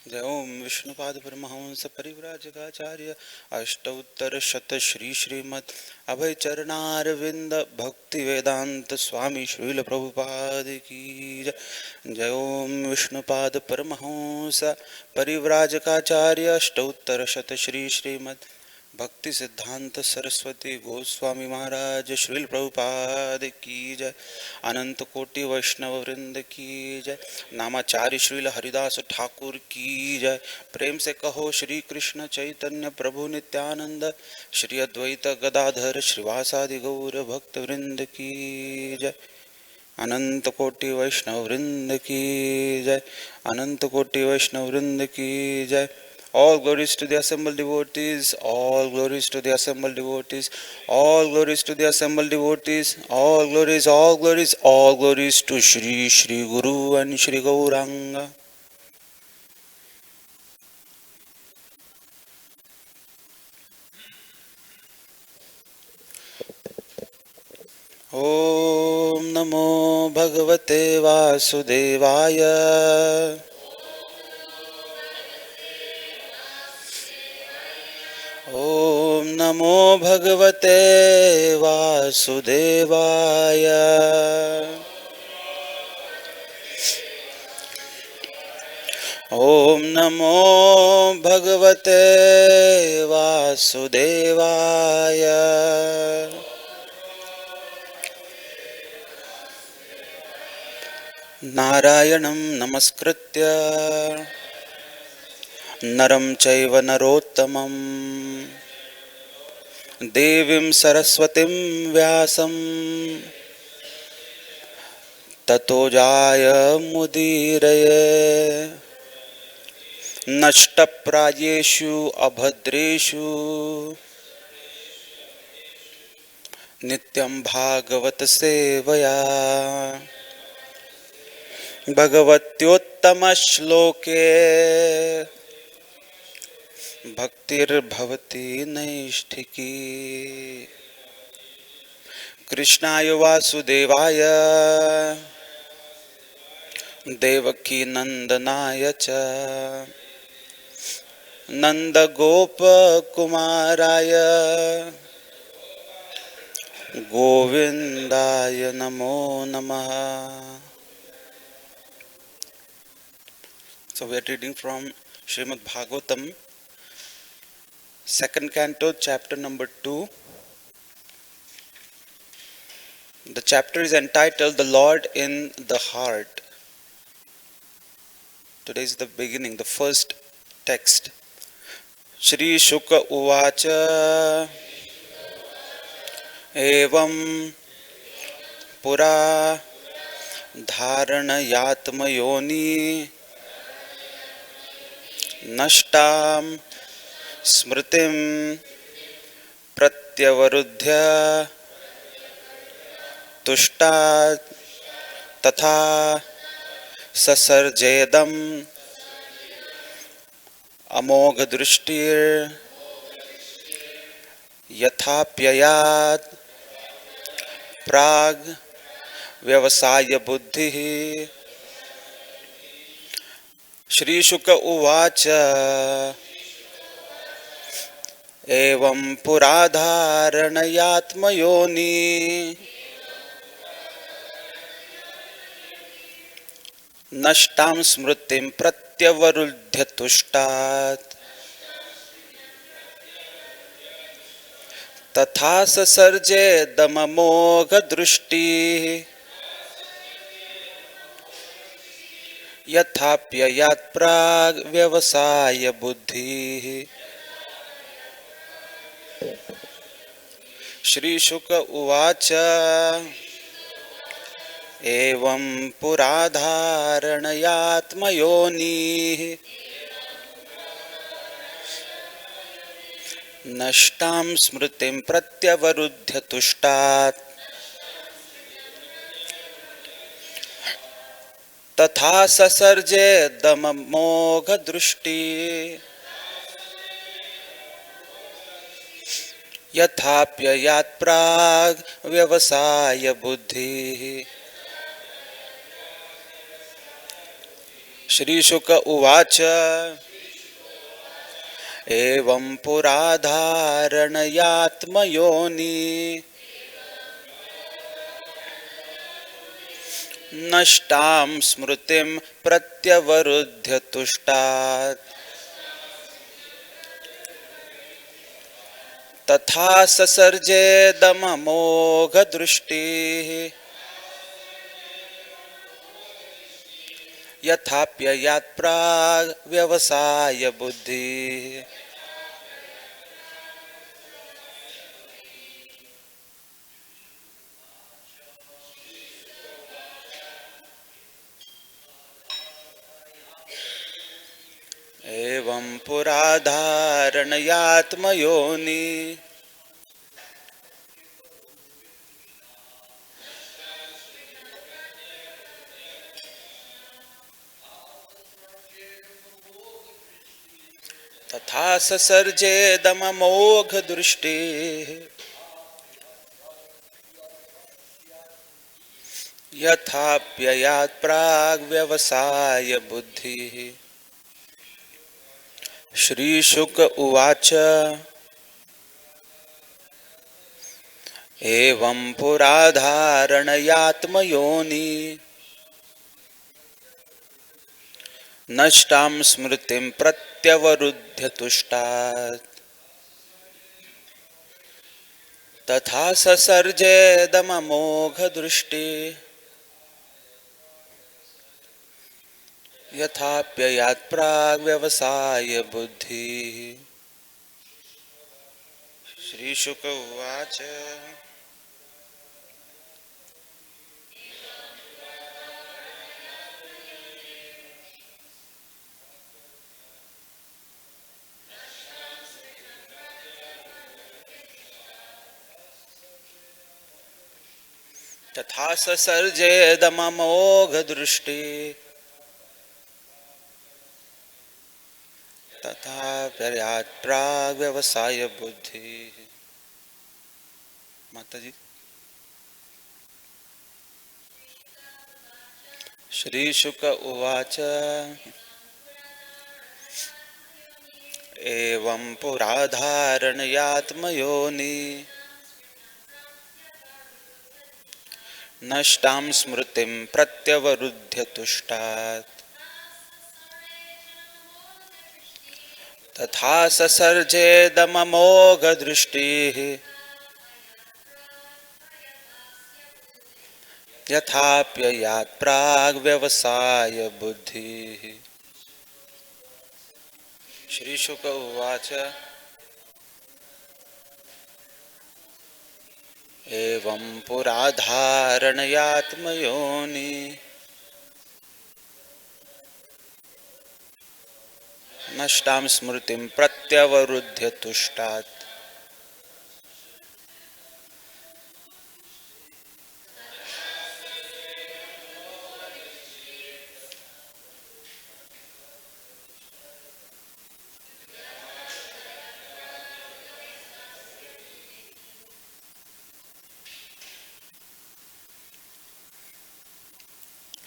जय ओम विष्णुपाद परमहंस परिव्राजकाचार्य अष्टोत्तर शत श्री श्रीमद अभय चरणारविंद भक्ति वेदांत स्वामी श्रील प्रभुपाद की जय। जय ओम विष्णुपाद परमहंस परिव्राजकाचार्य अष्टोत्तर शत श्री श्रीमद भक्ति सिद्धांत सरस्वती गोस्वामी महाराज श्रील प्रभुपाद की जय। अनंत कोटि वैष्णव वृंद की जय। नामाचार्य श्रील हरिदास ठाकुर की जय। प्रेम से कहो श्री कृष्ण चैतन्य प्रभु नित्यानंद श्री अद्वैत गदाधर श्रीवासादि गौर भक्त वृंद की जय। अनंत कोटि वैष्णव वृंद की जय। अनंत कोटि वैष्णव वृंद की जय। All glories to the assembled devotees, all glories to the assembled devotees, all glories to the assembled devotees, all glories, all glories, all glories to Shri Shri Guru and Shri Gauranga. Om Namo Bhagavate Vasudevaya. Om Namo Bhagavate Vasudevaya. Om Namo Bhagavate Vasudevaya. Narayanam Namaskritya Naram Chaiva Narottamam Devim Saraswatim Vyasam Tato Jaya Mudiraye Nashtaprayeshu Abhadreshu Nityam Bhagavat Sevaya Bhagavatyuttama Shloke Bhaktir Bhavati Naishthiki Krishnaya Vasudevaya Devaki Nandanaya Cha Nanda Gopa Kumaraya Govindaya Namo Namaha. So we are reading from Srimad Bhagavatam, second canto, chapter number 2. The chapter is entitled The Lord in the Heart. Today is the beginning, the first text. Shri Shuka Uvacha Evam Pura Dharanayatmayoni Nashtam Smritim Pratyavarudhya Tushtat Tatha Sasarjedam Amogha Drishtir Yathapyayat Prag Vyavasaya Buddhi. Shri Shuka Uvacha Evam Puradharanayatmayoni Nashtam Smritim Pratyavarudhya Tushtat Tatha Sasarje Damamogha Drushti Yathapyayat Prag Vyavasaya Buddhi. Shri Shuka Uvacha Evam Puradharanayatmayoni Nashtam Smritim Pratyavarudhya Tushtat Tatha Sasarje Damamogha Drushti Yathapyayat Prag Vyavasaya Buddhi. श्रीशुक उवाच एवं पुराधारणयात्मयोनि नष्टां स्मृतिं प्रत्यवरुध्य तुष्टात् तथा ससर्जेदममोघदृष्टिः यथाप्ययात् प्राग् व्यवसाय बुद्धिः। एवं पुराधारणयात्मयोनि तथा ससर्जेदममोघदृष्टिः यथाप्ययात् प्राग् व्यवसाय बुद्धिः। श्रीशुक उवाच एवं पुराधारणयात्मयोनि नष्टां स्मृतिं प्रत्यवरुध्य तुष्टात् तथा ससर्जेदममोघदृष्टि यथाप्ययात् प्राग् व्यवसाय बुद्धिः। श्रीशुक उवाच तथा ससर्जेदममोघदृष्टि तथा पर्यात् प्राग् व्यवसाय बुद्धिः। माताजी। श्रीशुक उवाच एवं पुराधारणयात्मयोनि नष्टां स्मृतिं प्रत्यवरुध्य तुष्टात् तथा ससर्जेदममोघदृष्टिः यथाप्ययात् प्राग् व्यवसाय बुद्धिः। श्रीशुक उवाच एवं पुराधारणयात्मयोनि नष्टां स्मृतिं प्रत्यवरुध्य तुष्टात्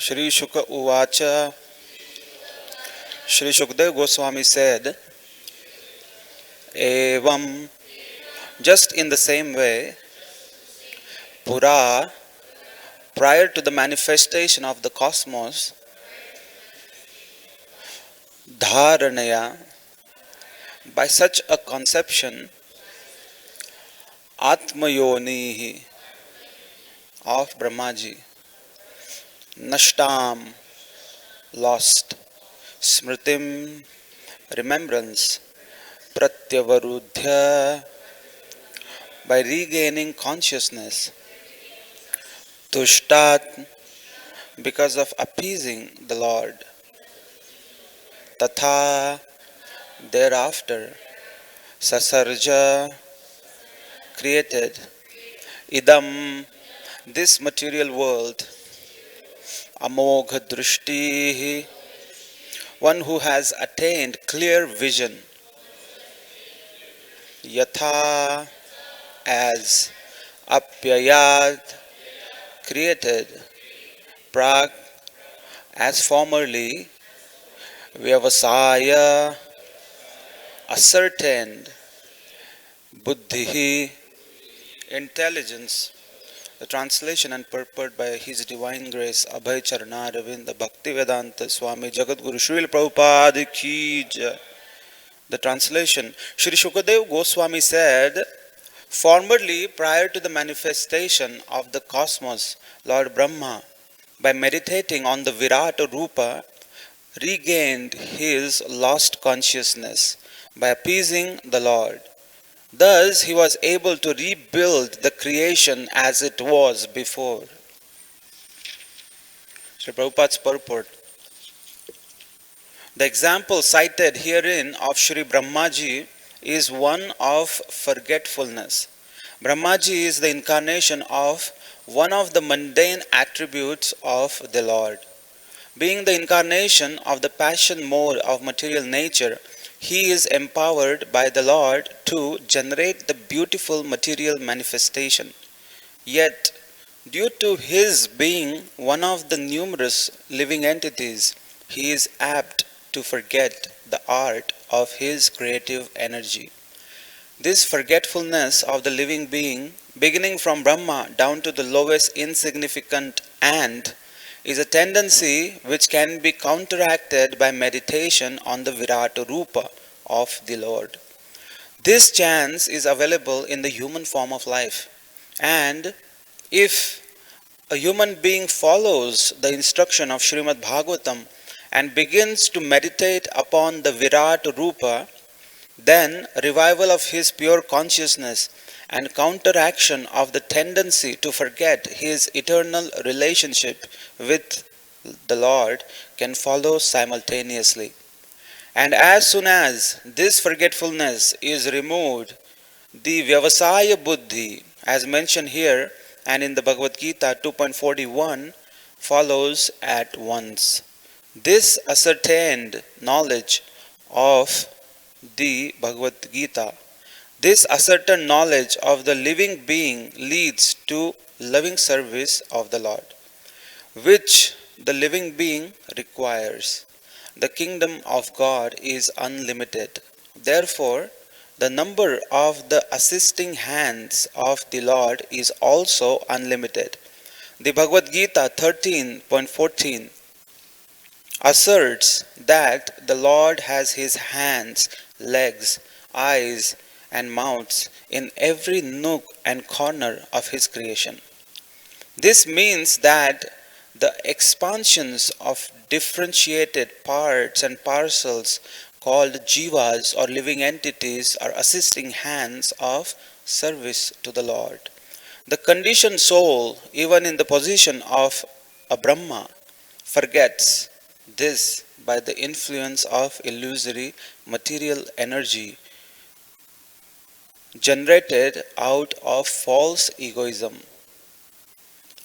Shri Shuka Uvacha. Shri Shukdev Goswami said, Evam, just in the same way, Pura, prior to the manifestation of the cosmos, Dharanaya, by such a conception, Atmayonihi, of Brahmaji, Nashtam, lost, Smritim, remembrance, Pratyavarudhya, by regaining consciousness, Tushtat, because of appeasing the Lord, Tatha, thereafter, Sasarja, created, Idam, this material world, Amogha Drishti, one who has attained clear vision, Yatha, as, Apyayad, created, Prag, as formerly, Vyavasaya ascertained, buddhi intelligence. The translation and purport by His Divine Grace Abhay Charanaravindra Bhaktivedanta Swami Jagadguru Srila Prabhupada Ki Jai. The translation: Sri Shukadev Goswami said, formerly, prior to the manifestation of the cosmos, Lord Brahma, by meditating on the Virata Rupa, regained his lost consciousness by appeasing the Lord. Thus, he was able to rebuild the creation as it was before. Sri Prabhupada's purport. The example cited herein of Sri Brahmaji is one of forgetfulness. Brahmaji is the incarnation of one of the mundane attributes of the Lord. Being the incarnation of the passion mode of material nature, he is empowered by the Lord to generate the beautiful material manifestation. Yet, due to his being one of the numerous living entities, he is apt to forget the art of his creative energy. This forgetfulness of the living being, beginning from Brahma down to the lowest insignificant ant, is a tendency which can be counteracted by meditation on the Virata Rupa of the Lord. This chance is available in the human form of life, and if a human being follows the instruction of Srimad Bhagavatam and begins to meditate upon the Virata Rupa, then revival of his pure consciousness and counteraction of the tendency to forget his eternal relationship with the Lord can follow simultaneously. And as soon as this forgetfulness is removed, the Vyavasaya Buddhi, as mentioned here and in the Bhagavad Gita 2.41, follows at once. This ascertained knowledge of the Bhagavad Gita, this ascertained knowledge of the living being leads to loving service of the Lord, which the living being requires. The kingdom of God is unlimited. Therefore, the number of the assisting hands of the Lord is also unlimited. The Bhagavad Gita 13.14 asserts that the Lord has his hands, legs, eyes, and mouths in every nook and corner of his creation. This means that the expansions of differentiated parts and parcels called jivas or living entities are assisting hands of service to the Lord. The conditioned soul, even in the position of a Brahma, forgets this by the influence of illusory material energy generated out of false egoism.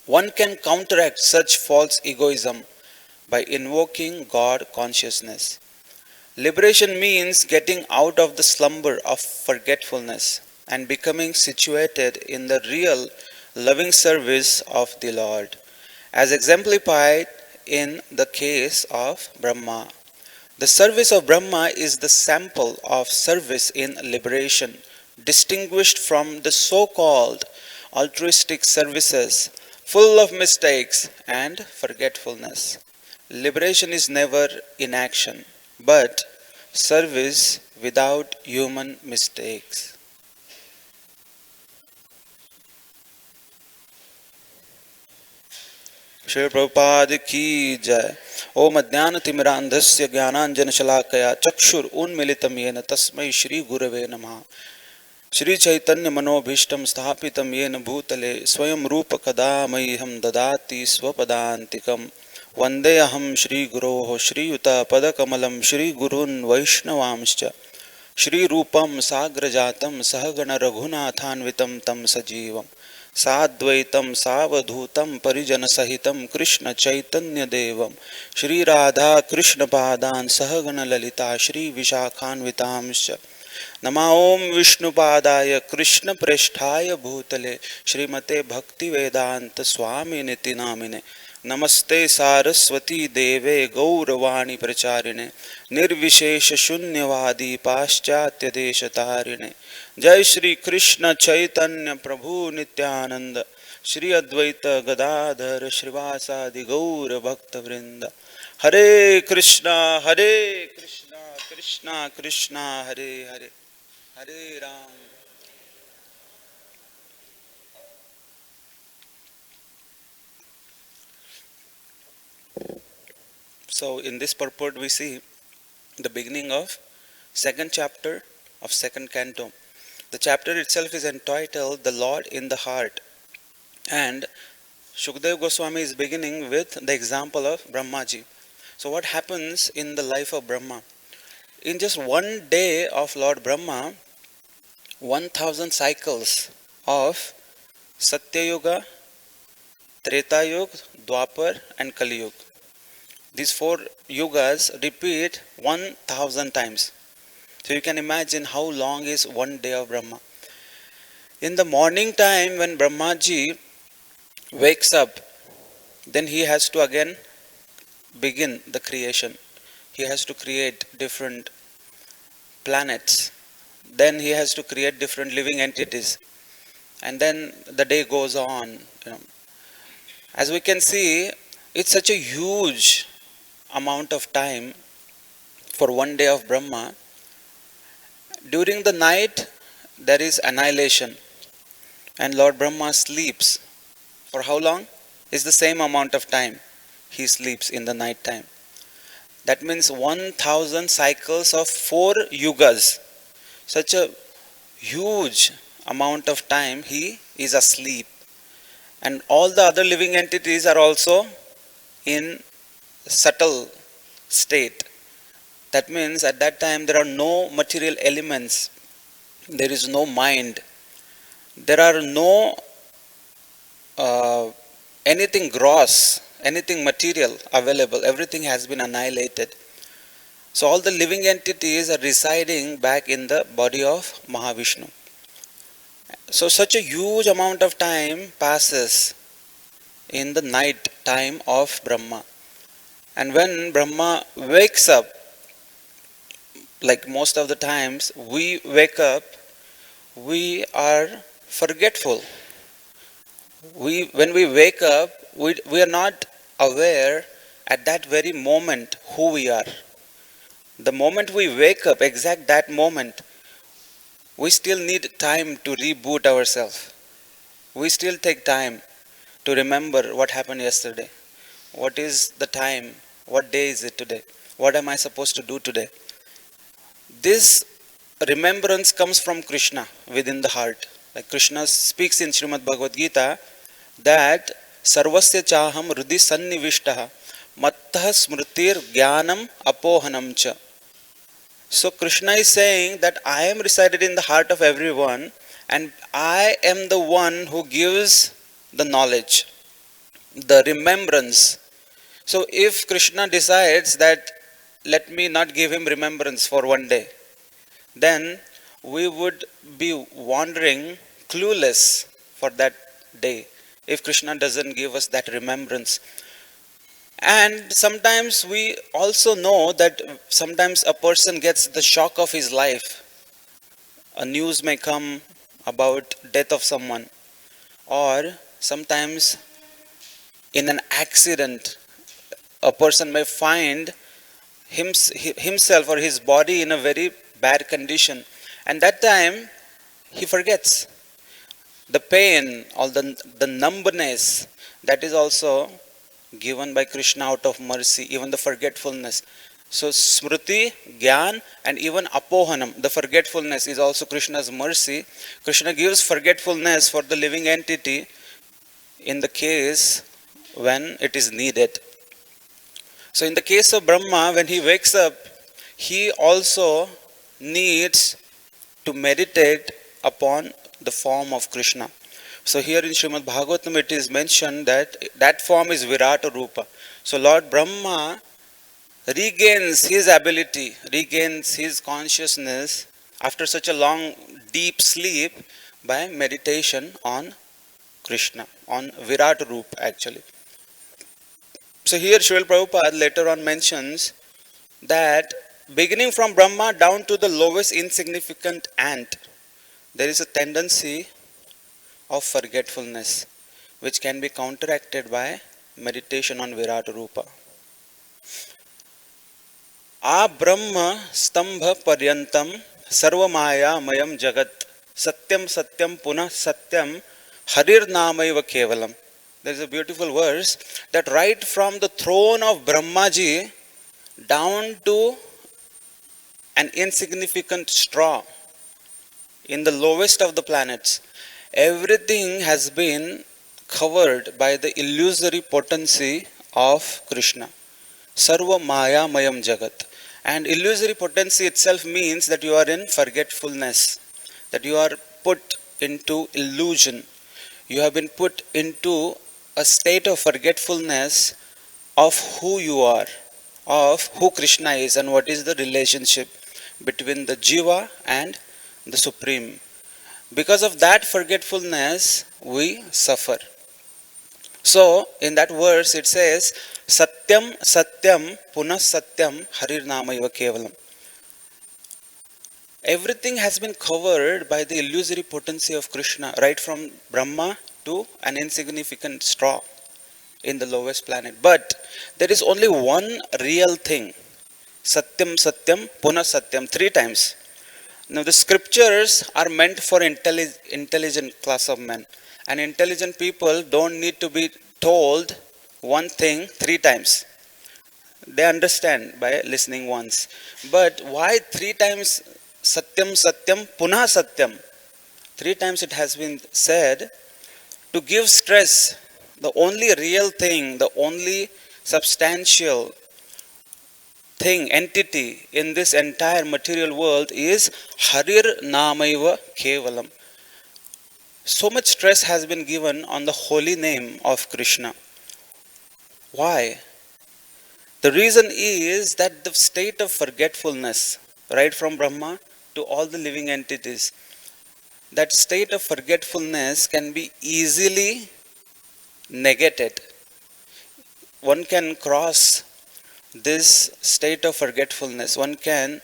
One can counteract such false egoism by invoking God consciousness. Liberation means getting out of the slumber of forgetfulness and becoming situated in the real loving service of the Lord, as exemplified in the case of Brahma. The service of Brahma is the sample of service in liberation, distinguished from the so-called altruistic services full of mistakes and forgetfulness. Liberation is never inaction, but service without human mistakes. Shri Prabhupada की जय। ओम अज्ञानतिमिरान्धस्य ज्ञानाञ्जनशलाकया चक्षुरुन्मीलितं येन तस्मै श्री गुरवे नमः। श्री चैतन्य मनोभीष्टं स्थापितं येन भूतले स्वयं रूप कदा मह्यं ददाति स्वपदान्तिकं। वन्देऽहं श्रीगुरोः श्रीयुतपदकमलं श्रीगुरून् वैष्णवांश्च श्रीरूपं साग्रजातं सहगण रघुनाथान्वितं तं सजीवं साद्वैतं सावधूतं परिजनसहितं कृष्ण चैतन्यदेवं श्रीराधा कृष्णपादान् सहगण ललिता श्रीविशाखान्वितांश्च नमः। ओं विष्णुपादाय कृष्णप्रेष्ठाय भूतले श्रीमते भक्तिवेदांत स्वामिनिति नामिने। नमस्ते सारस्वती देवे गौरवाणी प्रचारिणे निर्विशेष शून्यवादी पाश्चात्य देश तारिणे जय श्री कृष्ण चैतन्य प्रभु नित्यानंद श्री अद्वैत गदाधर श्रीवासादि गौर भक्त वृंद हरे Krishna Krishna Krishna Hare Hare Hare Ram. So in this purport we see the beginning of second chapter of second canto. The chapter itself is entitled The Lord in the Heart, and Shukdev Goswami is beginning with the example of Brahmaji. So what happens in the life of Brahma? In just one day of Lord Brahma, 1000 cycles of Satya Yuga, Treta Yuga, Dwapar and Kali Yuga. These four yugas repeat 1000 times. So you can imagine how long is one day of Brahma. In the morning time when Brahmaji wakes up, then he has to again begin the creation. He has to create different planets. Then he has to create different living entities. And then the day goes on. As we can see, it's such a huge amount of time for one day of Brahma. During the night, there is annihilation, and Lord Brahma sleeps. For how long? It's the same amount of time he sleeps in the night time. That means 1000 cycles of 4 yugas. Such a huge amount of time he is asleep. And all the other living entities are also in subtle state. That means at that time there are no material elements. There is no mind. There are no anything gross, anything material available. Everything has been annihilated. So all the living entities are residing back in the body of Mahavishnu. So such a huge amount of time passes in the night time of Brahma. And when Brahma wakes up, like most of the times we wake up, we are forgetful. When we wake up, we are not aware at that very moment who we are. The moment we wake up, exact that moment, we still need time to reboot ourselves. We still take time to remember what happened yesterday. What is the time? What day is it today? What am I supposed to do today? This remembrance comes from Krishna within the heart. Like Krishna speaks in Srimad Bhagavad Gita that Sarvasya Chaham Rudi Sannivishtaha Mattah Smritir Jnanam Apohanam Cha. So Krishna is saying that I am resided in the heart of everyone, and I am the one who gives the knowledge, the remembrance. So if Krishna decides that let me not give him remembrance for one day, then we would be wandering clueless for that day if Krishna doesn't give us that remembrance. And sometimes we also know that sometimes a person gets the shock of his life. A news may come about death of someone, or sometimes in an accident a person may find himself or his body in a very bad condition, and that time he forgets the pain or the numbness that is also given by Krishna out of mercy, even the forgetfulness. So Smriti, Gyan, and even Apohanam, the forgetfulness is also Krishna's mercy. Krishna gives forgetfulness for the living entity in the case when it is needed. So in the case of Brahma, when he wakes up, he also needs to meditate upon the form of Krishna. So here in Srimad Bhagavatam it is mentioned that that form is Virata Rupa. So Lord Brahma regains his ability, regains his consciousness after such a long deep sleep by meditation on Krishna, on Virata Rupa actually. So here Srila Prabhupada later on mentions that beginning from Brahma down to the lowest insignificant ant, there is a tendency of forgetfulness which can be counteracted by meditation on Virata Rupa. A Brahma Stambha Paryantam Sarvamaya Mayam Jagat Satyam Satyam Punah Satyam Harir Namaiva Kevalam. There is a beautiful verse that right from the throne of Brahmaji down to an insignificant straw in the lowest of the planets, everything has been covered by the illusory potency of Krishna. Sarva Maya Mayam Jagat. And illusory potency itself means that you are in forgetfulness, that you are put into illusion. You have been put into a state of forgetfulness of who you are, of who Krishna is, and what is the relationship between the Jiva and the Supreme. Because of that forgetfulness, we suffer. So, in that verse, it says, Satyam Satyam Punah Satyam Harir Namaiva Kevalam. Everything has been covered by the illusory potency of Krishna, right from Brahma to an insignificant straw in the lowest planet. But there is only one real thing. Satyam Satyam Punah Satyam, 3 times. Now the scriptures are meant for intelligent class of men. And intelligent people don't need to be told one thing 3 times. They understand by listening once. But why 3 times Satyam Satyam Punah Satyam? 3 times it has been said to give stress. The only real thing, the only substantial thing, entity in this entire material world is Harir Namaiva Kevalam. So much stress has been given on the holy name of Krishna. Why? The reason is that the state of forgetfulness, right from Brahma to all the living entities, that state of forgetfulness can be easily negated. One can cross this state of forgetfulness. One can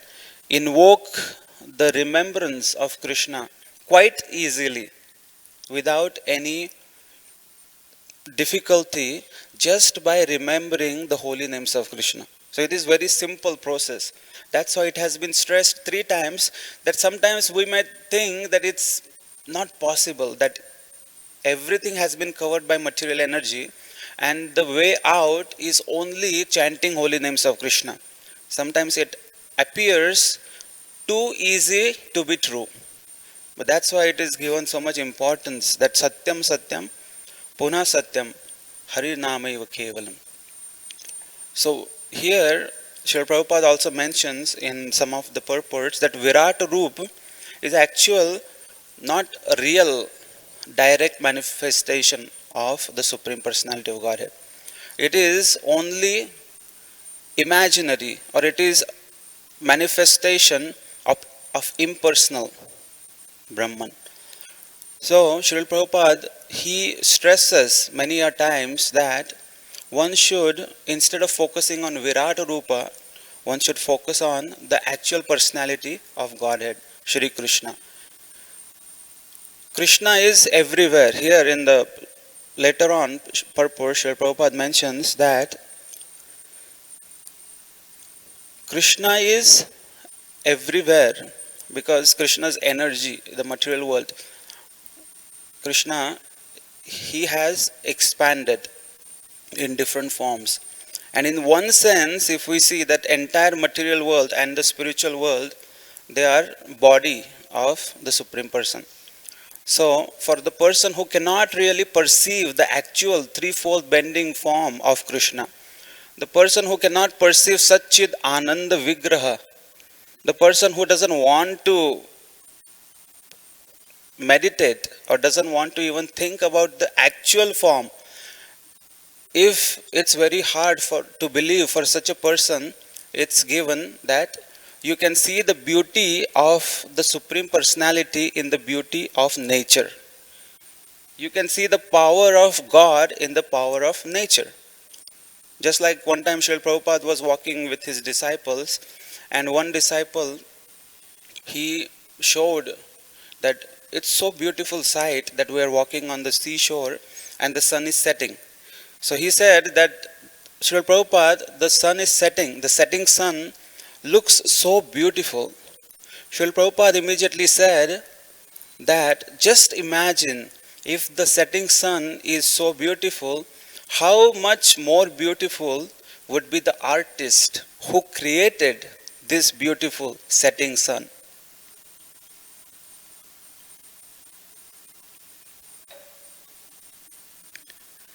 invoke the remembrance of Krishna quite easily without any difficulty, just by remembering the holy names of Krishna. So it is very simple process. That's why it has been stressed 3 times, that sometimes we might think that it's not possible, that everything has been covered by material energy and the way out is only chanting holy names of Krishna. Sometimes it appears too easy to be true. But that's why it is given so much importance, that Satyam Satyam Punah Satyam Harir Namaiva Kevalam. So here Srila Prabhupada also mentions in some of the purports that Virata Roop is actual, not a real direct manifestation of the Supreme Personality of Godhead. It is only imaginary, or it is manifestation of impersonal Brahman. So Srila Prabhupada, he stresses many a times that one should, instead of focusing on Virata Rupa, one should focus on the actual personality of Godhead, Shri Krishna. Krishna is everywhere. Here in the later on purport, Srila Prabhupada mentions that Krishna is everywhere because Krishna's energy, the material world, Krishna, he has expanded in different forms. And in one sense, if we see that entire material world and the spiritual world, they are body of the Supreme Person. So, for the person who cannot really perceive the actual threefold bending form of Krishna, the person who cannot perceive Satchid Ananda Vigraha, the person who doesn't want to meditate or doesn't want to even think about the actual form, if it's very hard to believe for such a person, it's given that you can see the beauty of the Supreme Personality in the beauty of nature. You can see the power of God in the power of nature. Just like one time Srila Prabhupada was walking with his disciples, and one disciple, he showed that it's so beautiful sight that we are walking on the seashore and the sun is setting. So he said that, Srila Prabhupada, the sun is setting, the setting sun looks so beautiful. Srila Prabhupada immediately said that just imagine if the setting sun is so beautiful, how much more beautiful would be the artist who created this beautiful setting sun.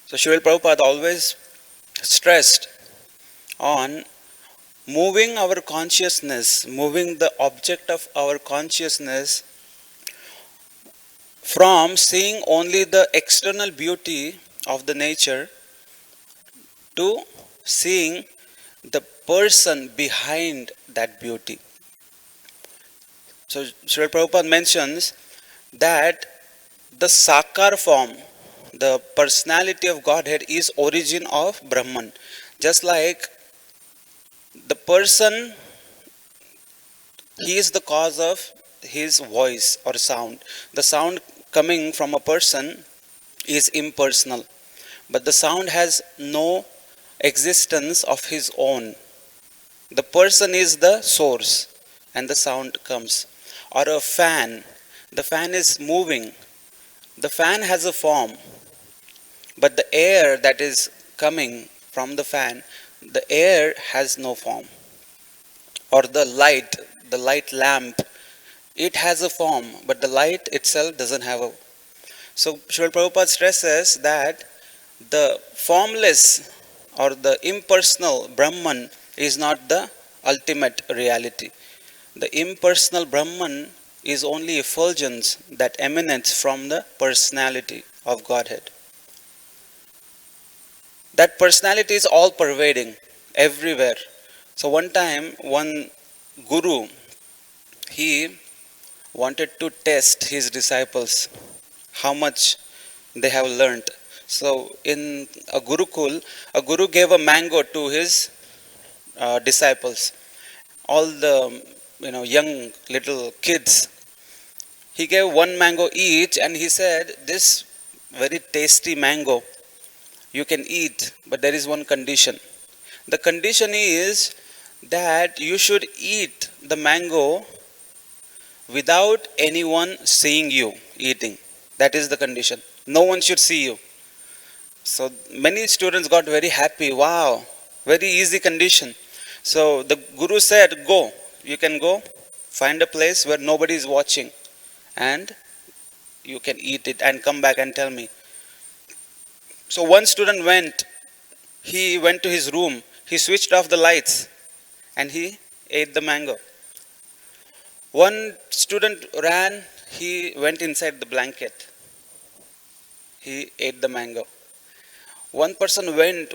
So Srila Prabhupada always stressed on moving our consciousness, moving the object of our consciousness from seeing only the external beauty of the nature to seeing the person behind that beauty. So Srila Prabhupada mentions that the Sakar form, the personality of Godhead, is origin of Brahman. Just like the person, he is the cause of his voice or sound. The sound coming from a person is impersonal, but the sound has no existence of his own. The person is the source and the sound comes. Or a fan, the fan is moving. The fan has a form, but the air that is coming from the fan, the air has no form. Or the light lamp, it has a form, but the light itself doesn't have a. So Srila Prabhupada stresses that the formless or the impersonal Brahman is not the ultimate reality. The impersonal Brahman is only effulgence that emanates from the personality of Godhead. That personality is all pervading, everywhere. So one time, one guru, he wanted to test his disciples how much they have learnt. So in a Gurukul, a guru gave a mango to his disciples. All the young little kids, he gave one mango each, and he said, "This very tasty mango you can eat, but there is one condition. The condition is that you should eat the mango without anyone seeing you eating. That is the condition. No one should see you." So many students got very happy. Wow, very easy condition. So the guru said, "Go, you can go, find a place where nobody is watching, and you can eat it and come back and tell me." So one student went, he went to his room, he switched off the lights, and he ate the mango. One student ran, he went inside the blanket, he ate the mango. One person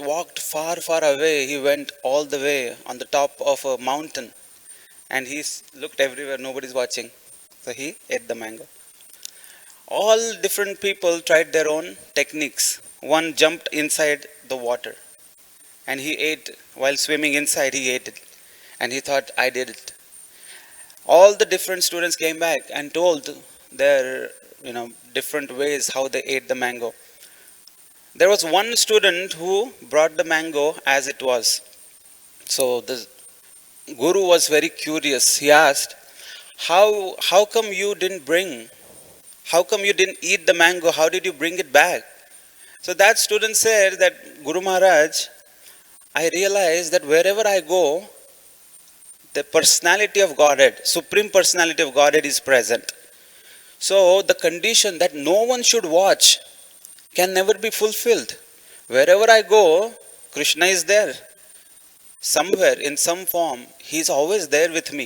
walked far, far away, he went all the way on the top of a mountain, and he looked everywhere, nobody's watching. So he ate the mango. All different people tried their own techniques. One jumped inside the water, and he ate, while swimming inside, he ate it. And he thought, "I did it." All the different students came back and told their, different ways how they ate the mango. There was one student who brought the mango as it was. So the guru was very curious. He asked, how come you didn't bring, how come you didn't eat the mango? How did you bring it back? So that student said that, "Guru Maharaj, I realized that wherever I go, the personality of Godhead, Supreme Personality of Godhead is present. So the condition that no one should watch can never be fulfilled. Wherever I go, Krishna is there. Somewhere, in some form, he is always there with me.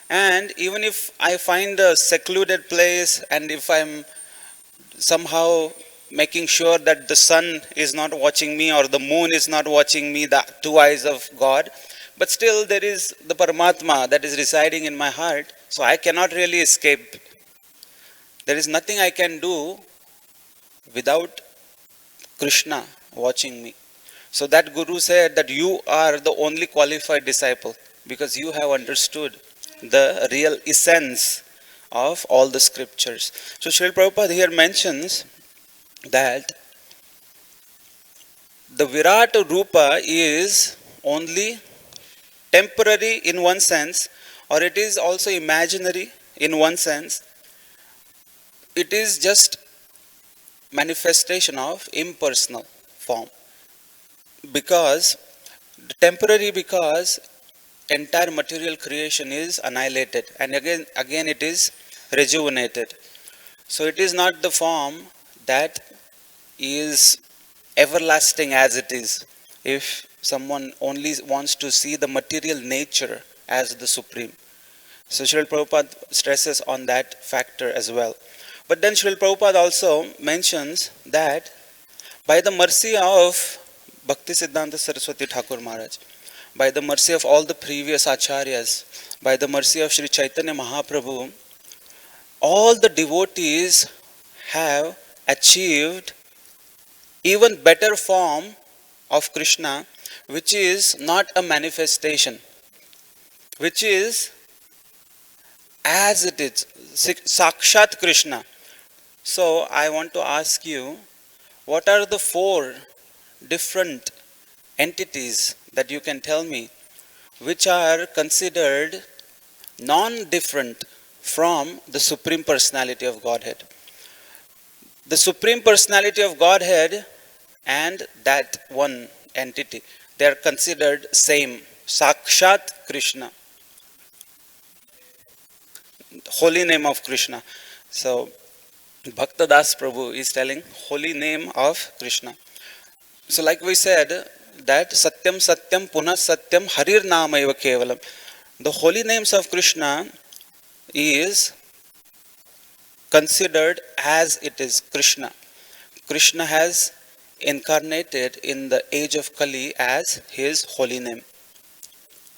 And even if I find a secluded place, and if I'm somehow making sure that the sun is not watching me or the moon is not watching me, the two eyes of God, but still there is the Paramatma that is residing in my heart, so I cannot really escape. There is nothing I can do without Krishna watching me." So that Guru said that you are the only qualified disciple because you have understood the real essence of all the scriptures. So Srila Prabhupada here mentions that the Virat Rupa is only temporary in one sense, or it is also imaginary in one sense. It is just manifestation of impersonal form. Because temporary, because entire material creation is annihilated and again it is rejuvenated. So it is not the form that is everlasting as it is. If someone only wants to see the material nature as the supreme. So Srila Prabhupada stresses on that factor as well. But then Srila Prabhupada also mentions that by the mercy of Bhakti Siddhanta Saraswati Thakur Maharaj, by the mercy of all the previous acharyas, by the mercy of Sri Chaitanya Mahaprabhu, all the devotees have achieved even better form of Krishna, which is not a manifestation, which is as it is, Sakshat Krishna. So I want to ask you, what are the four different entities that you can tell me which are considered non-different from the Supreme Personality of Godhead? The Supreme Personality of Godhead and that one entity, they are considered same, Sakshat Krishna, holy name of Krishna. So Bhakta Das Prabhu is telling holy name of Krishna. So like we said that Satyam Satyam Punah Satyam Harir Namayva Kevalam. The holy names of Krishna is considered as it is Krishna. Krishna has incarnated in the age of Kali as his holy name.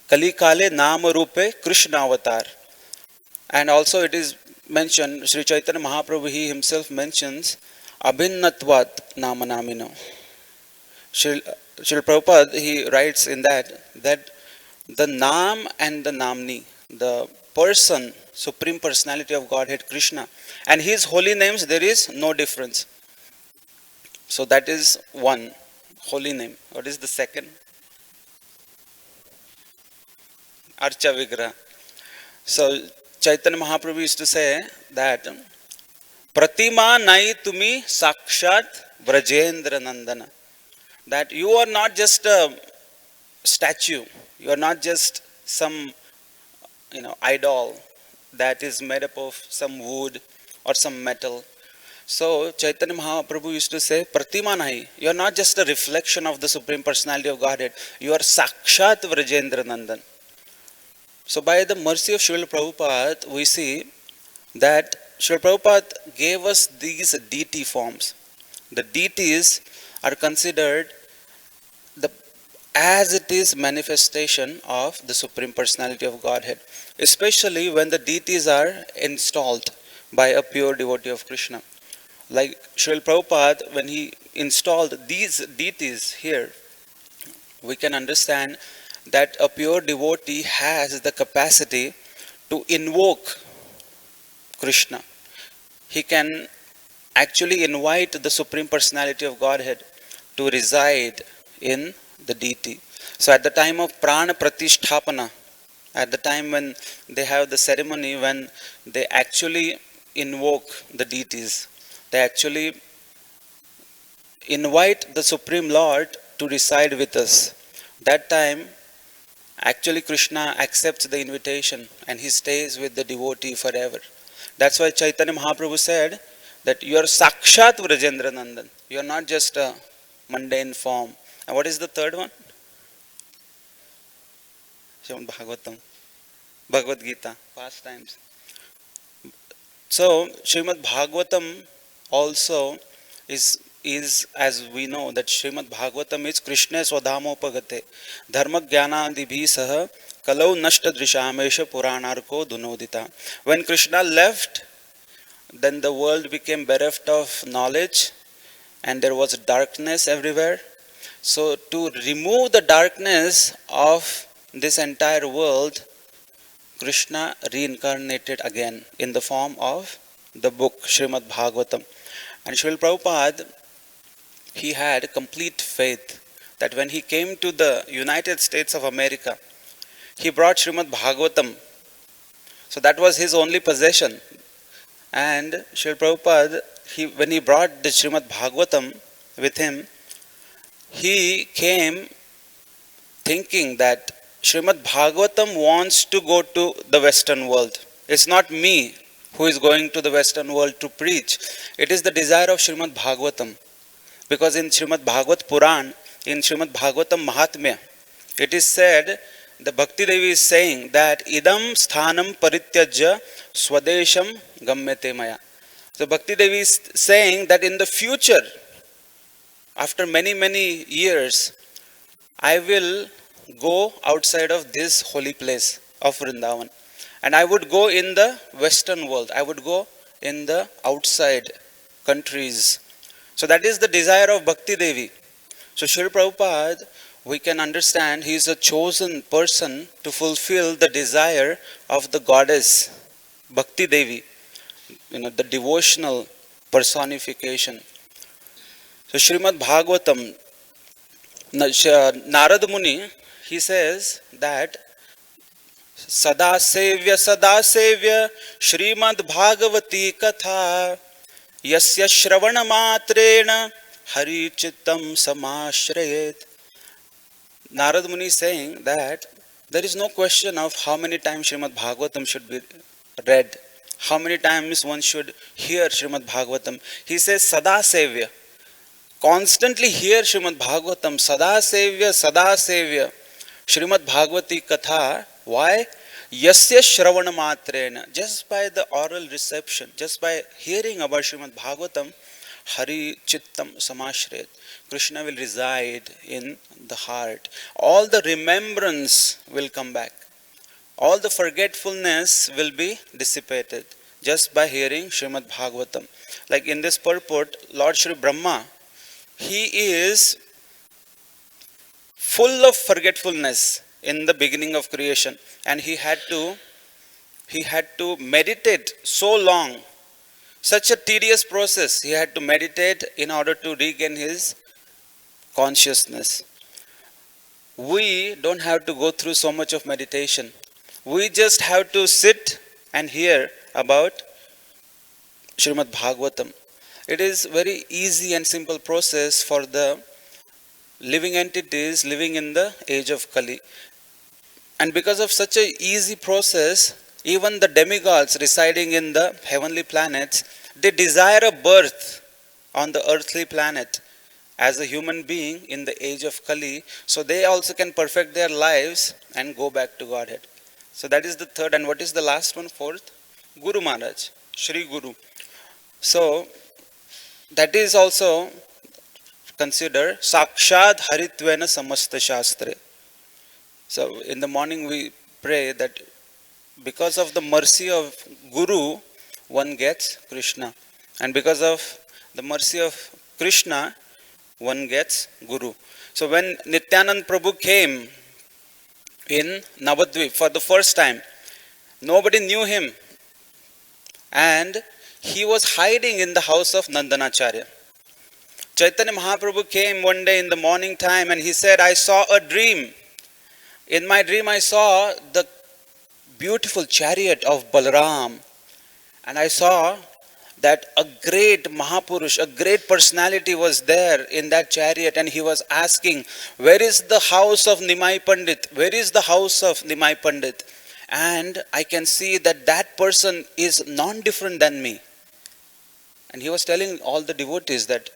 Kali Kale Nama Rupe Krishna Avatar. And also it is mentioned, Sri Chaitanya Mahaprabhu, he himself mentions Abhinnatvat Nama Namino. Srila Prabhupada, he writes in that the Nam and the Namni, the person, Supreme Personality of Godhead Krishna, and his holy names, there is no difference. So that is one holy name. What is the second? Archa Vigraha. So Chaitanya Mahaprabhu used to say that Pratima Nai Tumi Sakshat Vrajendra Nandana. That you are not just a statue, you are not just some idol that is made up of some wood or some metal. So Chaitanya Mahaprabhu used to say, Pratima Nahi, you are not just a reflection of the Supreme Personality of Godhead, you are Sakshat Vrajendra Nandan. So by the mercy of Srila Prabhupada, we see that Srila Prabhupada gave us these deity forms. The deities are considered the as it is manifestation of the Supreme Personality of Godhead, especially when the deities are installed by a pure devotee of Krishna. Like Srila Prabhupada, when he installed these deities here, we can understand that a pure devotee has the capacity to invoke Krishna. He can actually invite the Supreme Personality of Godhead to reside in the deity. So at the time of Prana Pratisthapana, at the time when they have the ceremony, when they actually invoke the deities, they actually invite the Supreme Lord to reside with us. That time, actually Krishna accepts the invitation and he stays with the devotee forever. That's why Chaitanya Mahaprabhu said that you are Sakshat Vrajendra Nandan. You are not just a mundane form. And what is the third one? Srimad Bhagavatam. Bhagavad Gita. Pastimes. So Srimad Bhagavatam also is as we know that Srimad Bhagavatam is Krishna Swadhamopagate Dharma Jnana Adibhi Saha Kalau Nashta Drishamesha Puranarko Dunodita. When Krishna left, then the world became bereft of knowledge and there was darkness everywhere. So to remove the darkness of this entire world, Krishna reincarnated again in the form of the book Srimad Bhagavatam. And Srila Prabhupada, he had complete faith that when he came to the United States of America, he brought Srimad Bhagavatam. So that was his only possession. And Srila Prabhupada, when he brought the Srimad Bhagavatam with him, he came thinking that Srimad Bhagavatam wants to go to the Western world. It's not me who is going to the Western world to preach. It is the desire of Srimad Bhagavatam. Because in Srimad Bhagavat Puran, in Srimad Bhagavatam Mahatmya, it is said, the Bhakti Devi is saying that idam sthanam parityajya swadesham gammete maya. So Bhakti Devi is saying that in the future, after many, many years, I will go outside of this holy place of Vrindavan. And I would go in the Western world. I would go in the outside countries. So that is the desire of Bhakti Devi. So Srila Prabhupada, we can understand he is a chosen person to fulfill the desire of the goddess Bhakti Devi. The devotional personification. So Srimad Bhagavatam, Narad Muni, he says that Sadasevya Srimad Bhagavati Katha Yasya Shravana Matrena Hari Chittam Samashrayet. Narad Muni is saying that there is no question of how many times Srimad Bhagavatam should be read, how many times one should hear Srimad Bhagavatam. He says Sadasevya. Constantly hear Srimad Bhagavatam, Sadasevya, Srimad Bhagavati Katha. Why? Yasya Shravana Matrena. Just by the oral reception, just by hearing about Srimad Bhagavatam, Hari Chittam Samashret. Krishna will reside in the heart. All the remembrance will come back. All the forgetfulness will be dissipated just by hearing Srimad Bhagavatam. Like in this purport, Lord Shri Brahma, he is full of forgetfulness in the beginning of creation, and he had to meditate so long, such a tedious process. He had to meditate in order to regain his consciousness. We don't have to go through so much of meditation. We just have to sit and hear about Srimad Bhagavatam. It is very easy and simple process for the living entities living in the age of Kali. And because of such a easy process, even the demigods residing in the heavenly planets, they desire a birth on the earthly planet as a human being in the age of Kali, so they also can perfect their lives and go back to Godhead. So that is the third. And what is the last one? Fourth? Guru Maharaj, Shri Guru. So that is also considered Sakshad Haritvena Samasta Shastre. So in the morning we pray that because of the mercy of Guru, one gets Krishna. And because of the mercy of Krishna, one gets Guru. So when Nityanand Prabhu came in Navadvip for the first time, nobody knew him. And he was hiding in the house of Nandanacharya. Chaitanya Mahaprabhu came one day in the morning time and he said, I saw a dream. In my dream I saw the beautiful chariot of Balaram. And I saw that a great Mahapurush, a great personality was there in that chariot, and he was asking, where is the house of Nimai Pandit? Where is the house of Nimai Pandit? And I can see that that person is non-different than me. And he was telling all the devotees that,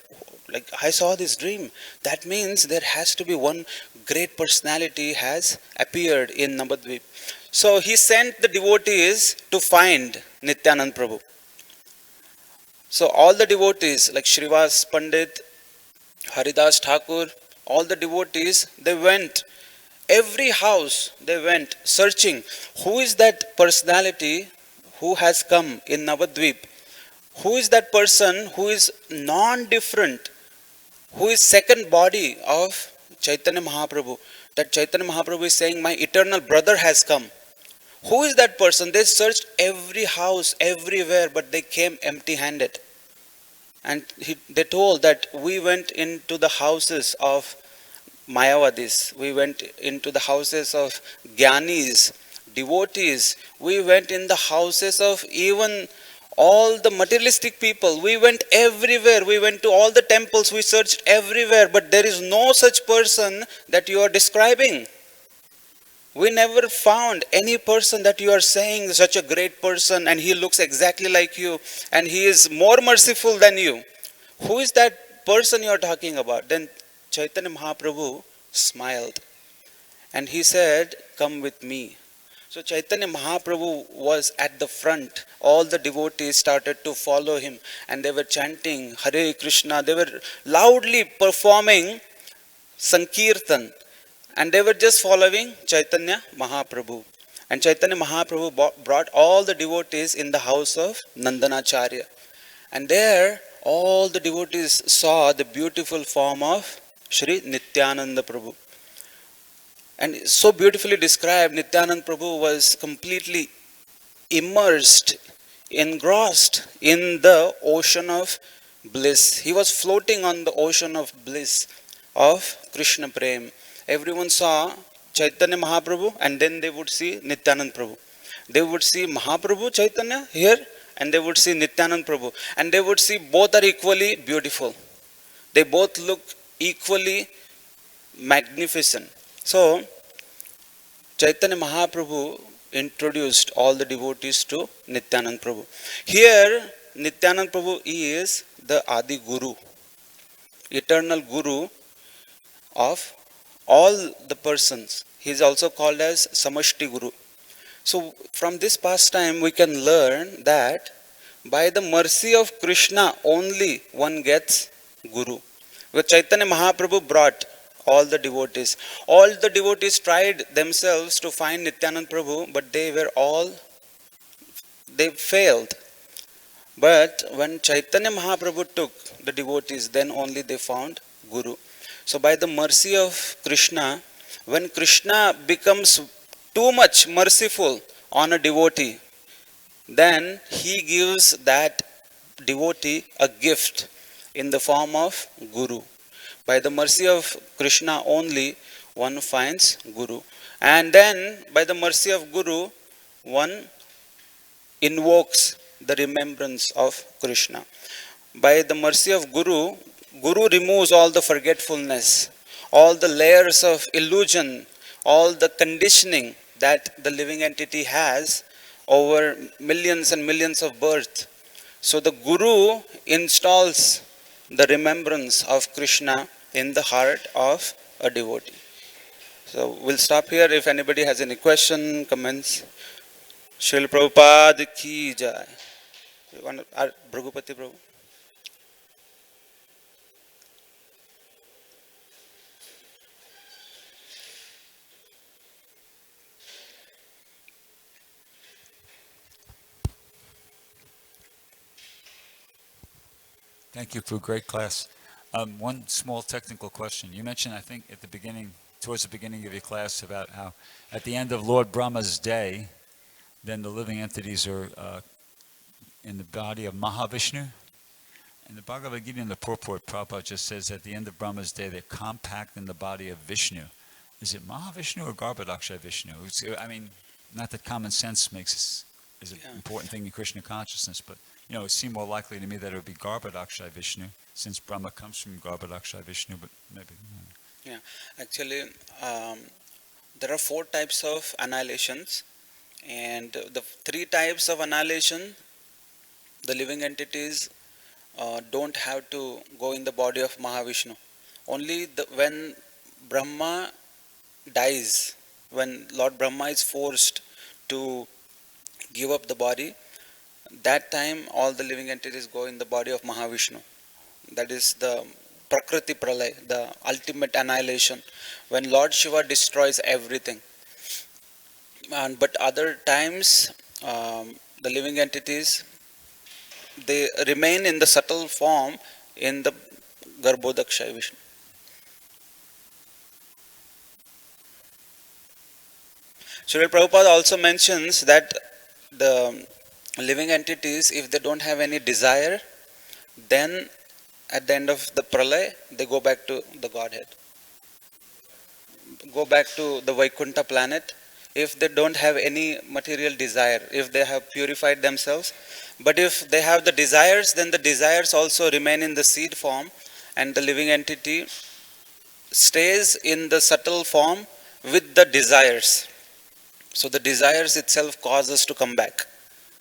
like, I saw this dream. That means there has to be one great personality has appeared in Navadvip. So he sent the devotees to find Nityanand Prabhu. So all the devotees like Srivas Pandit, Haridas Thakur, all the devotees, they went. Every house they went searching. Who is that personality who has come in Navadvip? Who is that person who is non-different? Who is second body of Chaitanya Mahaprabhu. That Chaitanya Mahaprabhu is saying, my eternal brother has come. Who is that person? They searched every house, everywhere, but they came empty handed. And they told that we went into the houses of Mayavadis, we went into the houses of Gyanis, devotees, we went in the houses of even all the materialistic people. We went everywhere, we went to all the temples, we searched everywhere, but there is no such person that you are describing. We never found any person that you are saying such a great person and he looks exactly like you and he is more merciful than you. Who is that person you are talking about? Then Chaitanya Mahaprabhu smiled and he said, come with me. So Chaitanya Mahaprabhu was at the front. All the devotees started to follow him and they were chanting Hare Krishna. They were loudly performing Sankirtan and they were just following Chaitanya Mahaprabhu. And Chaitanya Mahaprabhu brought all the devotees in the house of Nandanacharya. And there all the devotees saw the beautiful form of Sri Nityananda Prabhu. And so beautifully described, Nityananda Prabhu was completely immersed, engrossed in the ocean of bliss. He was floating on the ocean of bliss of Krishna Prem. Everyone saw Chaitanya Mahaprabhu and then they would see Nityananda Prabhu. They would see Mahaprabhu Chaitanya here and they would see Nityananda Prabhu. And they would see both are equally beautiful. They both look equally magnificent. So, Chaitanya Mahaprabhu introduced all the devotees to Nityananda Prabhu. Here, Nityananda Prabhu is the Adi Guru, eternal Guru of all the persons. He is also called as Samashti Guru. So, from this pastime, we can learn that by the mercy of Krishna, only one gets Guru. With Chaitanya Mahaprabhu brought all the devotees. All the devotees tried themselves to find Nityananda Prabhu, but they failed. But when Chaitanya Mahaprabhu took the devotees, then only they found Guru. So by the mercy of Krishna, when Krishna becomes too much merciful on a devotee, then he gives that devotee a gift in the form of Guru. By the mercy of Krishna only one finds Guru. And then by the mercy of Guru, one invokes the remembrance of Krishna. By the mercy of Guru, Guru removes all the forgetfulness, all the layers of illusion, all the conditioning that the living entity has over millions and millions of births. So the Guru installs the remembrance of Krishna in the heart of a devotee. So we'll stop here. If anybody has any question, comments. Srila Prabhupada ki jai. Bhragupati Prabhu. Thank you for a great class. One small technical question. You mentioned, I think, at the beginning, towards the beginning of your class, about how at the end of Lord Brahma's day, then the living entities are in the body of Mahavishnu. And the Bhagavad Gita in the purport, Prabhupada just says at the end of Brahma's day, they're compact in the body of Vishnu. Is it Mahavishnu or Garbhodaksha Vishnu? I mean, not that common sense is an important thing in Krishna consciousness, but it seemed more likely to me that it would be Garbhodaksha Vishnu, since Brahma comes from Garbhodaksha Vishnu, but maybe. Yeah, actually, there are 4 types of annihilations, and the 3 types of annihilation, the living entities don't have to go in the body of Mahavishnu. Only when Brahma dies, when Lord Brahma is forced to give up the body, that time all the living entities go in the body of Mahavishnu. That is the Prakriti Pralay, the ultimate annihilation, when Lord Shiva destroys everything. But other times, the living entities, they remain in the subtle form in the Garbhodaksha Vishnu. Srila Prabhupada also mentions that the living entities, if they don't have any desire, then at the end of the pralay, they go back to the Godhead, go back to the Vaikuntha planet. If they don't have any material desire, if they have purified themselves, but if they have the desires, then the desires also remain in the seed form, and the living entity stays in the subtle form with the desires. So the desires itself cause us to come back.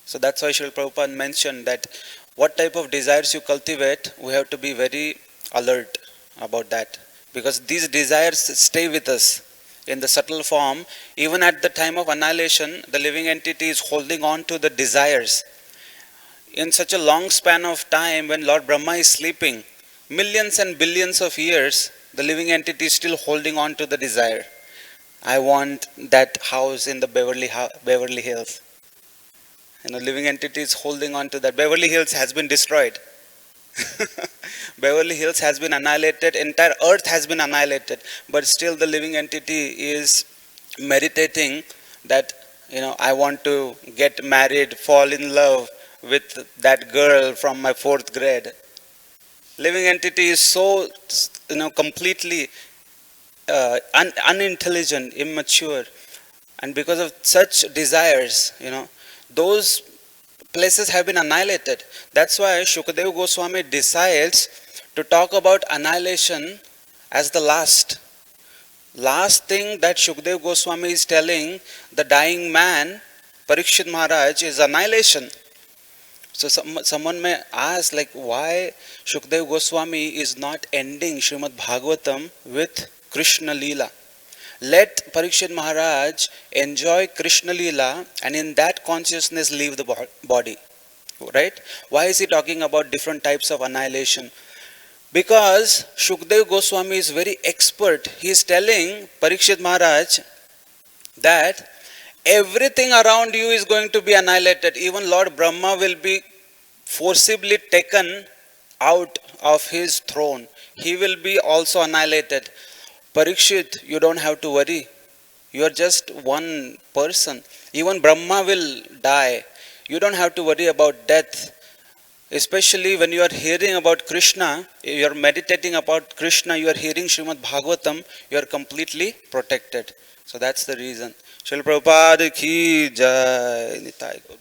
So that's why Srila Prabhupada mentioned that what type of desires you cultivate, we have to be very alert about that. Because these desires stay with us in the subtle form. Even at the time of annihilation, the living entity is holding on to the desires. In such a long span of time, when Lord Brahma is sleeping, millions and billions of years, the living entity is still holding on to the desire. I want that house in the Beverly Hills. Living entity is holding on to that. Beverly Hills has been destroyed. Beverly Hills has been annihilated. Entire earth has been annihilated. But still the living entity is meditating that, I want to get married, fall in love with that girl from my 4th grade. Living entity is so, completely unintelligent, immature. And because of such desires, those places have been annihilated. That's why Shukadeva Goswami decides to talk about annihilation as the last thing that Shukadeva Goswami is telling the dying man, Parikshit Maharaj, is annihilation. So someone may ask, like, why Shukadeva Goswami is not ending Srimad Bhagavatam with Krishna Leela. Let Parikshit Maharaj enjoy Krishna Leela and in that consciousness leave the body. Right? Why is he talking about different types of annihilation? Because Shukadeva Goswami is very expert. He is telling Parikshit Maharaj that everything around you is going to be annihilated. Even Lord Brahma will be forcibly taken out of his throne. He will be also annihilated. Parikshit, you don't have to worry. You are just one person. Even Brahma will die. You don't have to worry about death. Especially when you are hearing about Krishna, you are meditating about Krishna, you are hearing Srimad Bhagavatam, you are completely protected. So that's the reason. Srila Prabhupada ki jai. Nitai Gaur.